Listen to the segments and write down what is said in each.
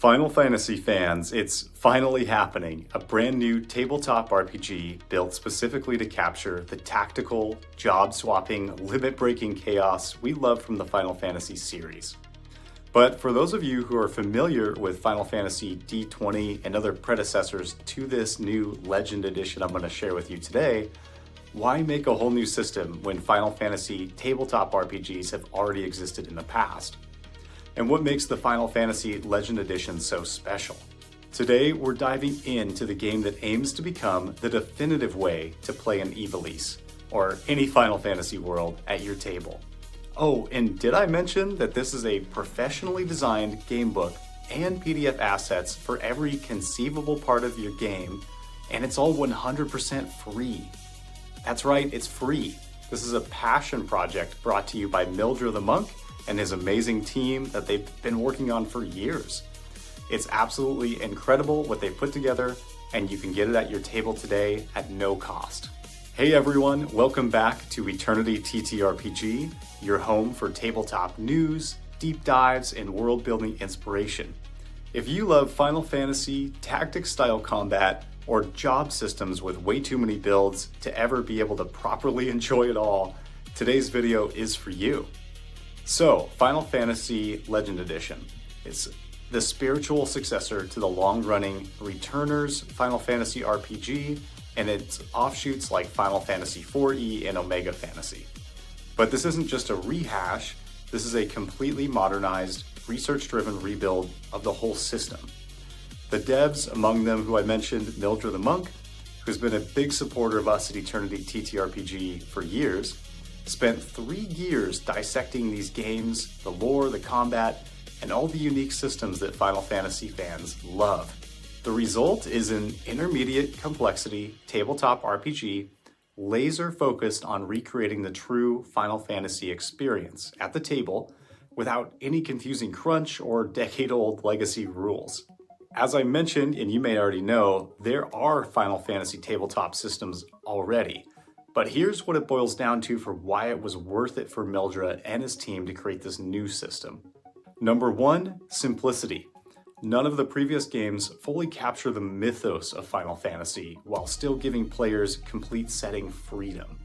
Final Fantasy fans, it's finally happening. A brand new tabletop RPG built specifically to capture the tactical, job-swapping, limit-breaking chaos we love from the Final Fantasy series. But for those of you who are familiar with Final Fantasy D20 and other predecessors to this new Legend Edition I'm going to share with you today, why make a whole new system when Final Fantasy tabletop RPGs have already existed in the past? And what makes the Final Fantasy Legend Edition so special? Today, we're diving into the game that aims to become the definitive way to play an Ivalice, or any Final Fantasy world, at your table. Oh, and did I mention that this is a professionally designed gamebook and PDF assets for every conceivable part of your game, and it's all 100% free. That's right, it's free. This is a passion project brought to you by Mildred the Monk and his amazing team that they've been working on for years. It's absolutely incredible what they put together, and you can get it at your table today at no cost. Hey everyone, welcome back to Eternity TTRPG, your home for tabletop news, deep dives, and world-building inspiration. If you love Final Fantasy, tactics-style combat, or job systems with way too many builds to ever be able to properly enjoy it all, today's video is for you. So, Final Fantasy Legend Edition. It's the spiritual successor to the long-running Returners Final Fantasy RPG and its offshoots like Final Fantasy 4E and Omega Fantasy. But this isn't just a rehash, this is a completely modernized, research-driven rebuild of the whole system. The devs, among them who I mentioned, Mildred the Monk, who's been a big supporter of us at Eternity TTRPG for years, spent 3 years dissecting these games, the lore, the combat, and all the unique systems that Final Fantasy fans love. The result is an intermediate complexity tabletop RPG laser focused on recreating the true Final Fantasy experience at the table without any confusing crunch or decade-old legacy rules. As I mentioned, and you may already know, there are Final Fantasy tabletop systems already. But here's what it boils down to for why it was worth it for Mildred and his team to create this new system. Number 1, simplicity. None of the previous games fully capture the mythos of Final Fantasy while still giving players complete setting freedom.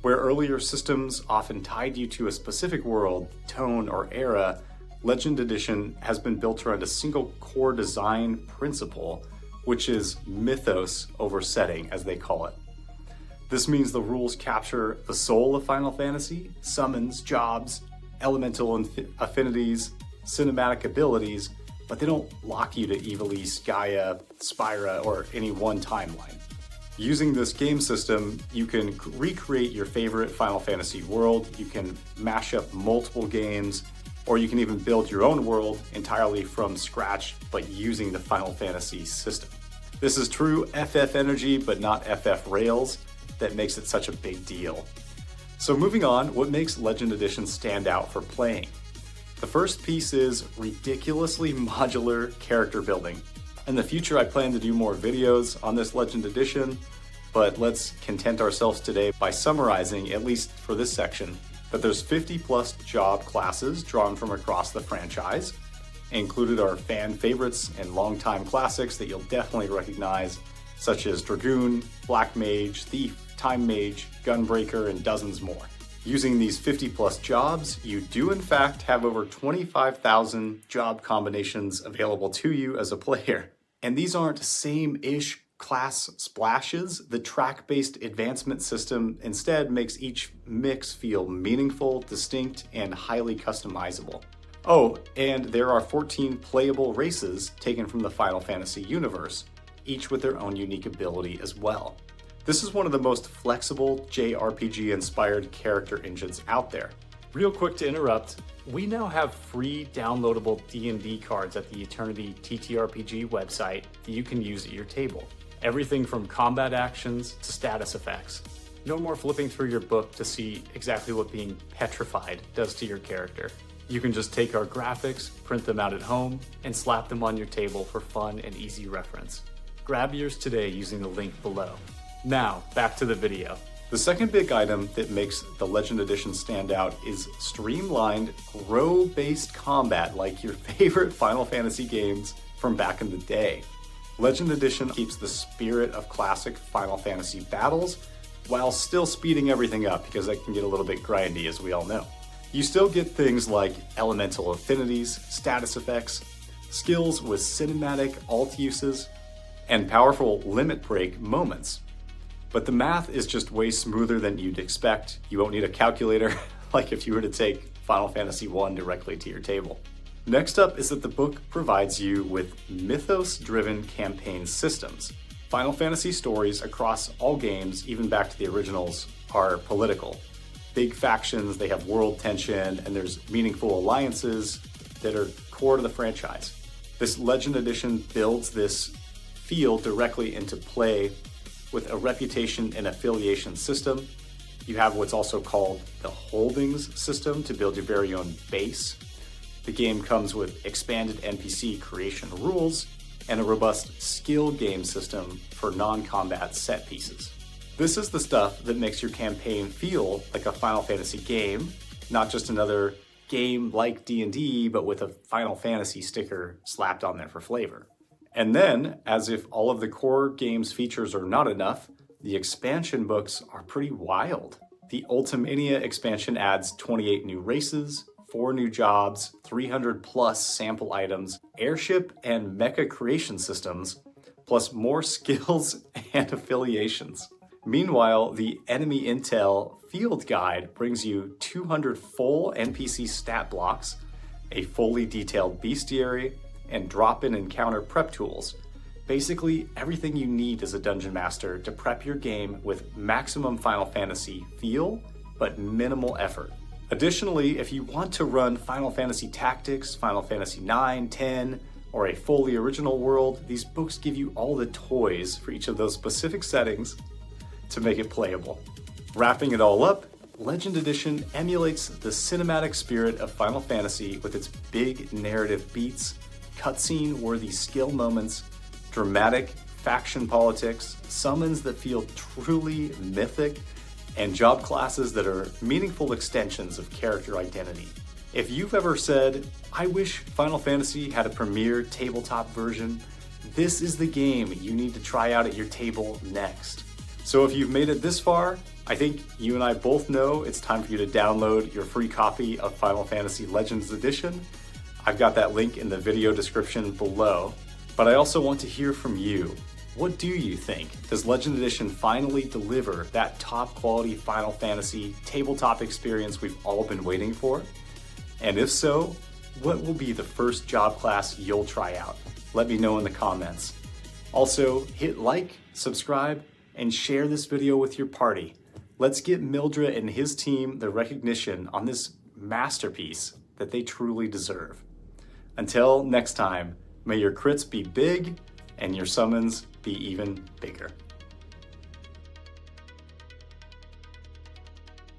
Where earlier systems often tied you to a specific world, tone, or era, Legend Edition has been built around a single core design principle, which is mythos over setting, as they call it. This means the rules capture the soul of Final Fantasy, summons, jobs, elemental affinities, cinematic abilities, but they don't lock you to Ivalice, Gaia, Spyra, or any one timeline. Using this game system, you can recreate your favorite Final Fantasy world, you can mash up multiple games, or you can even build your own world entirely from scratch, but using the Final Fantasy system. This is true FF energy, but not FF Rails, that makes it such a big deal. So moving on, what makes Legend Edition stand out for playing? The first piece is ridiculously modular character building. In the future, I plan to do more videos on this Legend Edition, but let's content ourselves today by summarizing, at least for this section, that there's 50 plus job classes drawn from across the franchise. Included are fan favorites and longtime classics that you'll definitely recognize, such as Dragoon, Black Mage, Thief, Time Mage, Gunbreaker, and dozens more. Using these 50 plus jobs, you do in fact have over 25,000 job combinations available to you as a player. And these aren't same-ish class splashes. The track-based advancement system instead makes each mix feel meaningful, distinct, and highly customizable. Oh, and there are 14 playable races taken from the Final Fantasy universe, each with their own unique ability as well. This is one of the most flexible JRPG-inspired character engines out there. Real quick to interrupt, we now have free downloadable D&D cards at the Eternity TTRPG website that you can use at your table. Everything from combat actions to status effects. No more flipping through your book to see exactly what being petrified does to your character. You can just take our graphics, print them out at home, and slap them on your table for fun and easy reference. Grab yours today using the link below. Now, back to the video. The second big item that makes the Legend Edition stand out is streamlined, row-based combat like your favorite Final Fantasy games from back in the day. Legend Edition keeps the spirit of classic Final Fantasy battles while still speeding everything up because that can get a little bit grindy, as we all know. You still get things like elemental affinities, status effects, skills with cinematic alt uses, and powerful limit break moments. But the math is just way smoother than you'd expect. You won't need a calculator like if you were to take Final Fantasy I directly to your table. Next up is that the book provides you with mythos-driven campaign systems. Final Fantasy stories across all games, even back to the originals, are political. Big factions, they have world tension, and there's meaningful alliances that are core to the franchise. This Legend Edition builds this field directly into play with a reputation and affiliation system. You have what's also called the holdings system to build your very own base. The game comes with expanded NPC creation rules and a robust skill game system for non-combat set pieces. This is the stuff that makes your campaign feel like a Final Fantasy game, not just another game like D&D, but with a Final Fantasy sticker slapped on there for flavor. And then, as if all of the core game's features are not enough, the expansion books are pretty wild. The Ultimania expansion adds 28 new races, 4 new jobs, 300 plus sample items, airship and mecha creation systems, plus more skills and affiliations. Meanwhile, the Enemy Intel Field Guide brings you 200 full NPC stat blocks, a fully detailed bestiary, and drop-in encounter prep tools. Basically, everything you need as a dungeon master to prep your game with maximum Final Fantasy feel, but minimal effort. Additionally, if you want to run Final Fantasy Tactics, Final Fantasy 9, 10, or a fully original world, these books give you all the toys for each of those specific settings to make it playable. Wrapping it all up, Legend Edition emulates the cinematic spirit of Final Fantasy with its big narrative beats, cutscene-worthy skill moments, dramatic faction politics, summons that feel truly mythic, and job classes that are meaningful extensions of character identity. If you've ever said, I wish Final Fantasy had a premier tabletop version, this is the game you need to try out at your table next. So if you've made it this far, I think you and I both know it's time for you to download your free copy of Final Fantasy Legends Edition. I've got that link in the video description below, but I also want to hear from you. What do you think? Does Legend Edition finally deliver that top quality Final Fantasy tabletop experience we've all been waiting for? And if so, what will be the first job class you'll try out? Let me know in the comments. Also, hit like, subscribe, and share this video with your party. Let's get Mildred and his team the recognition on this masterpiece that they truly deserve. Until next time, may your crits be big and your summons be even bigger.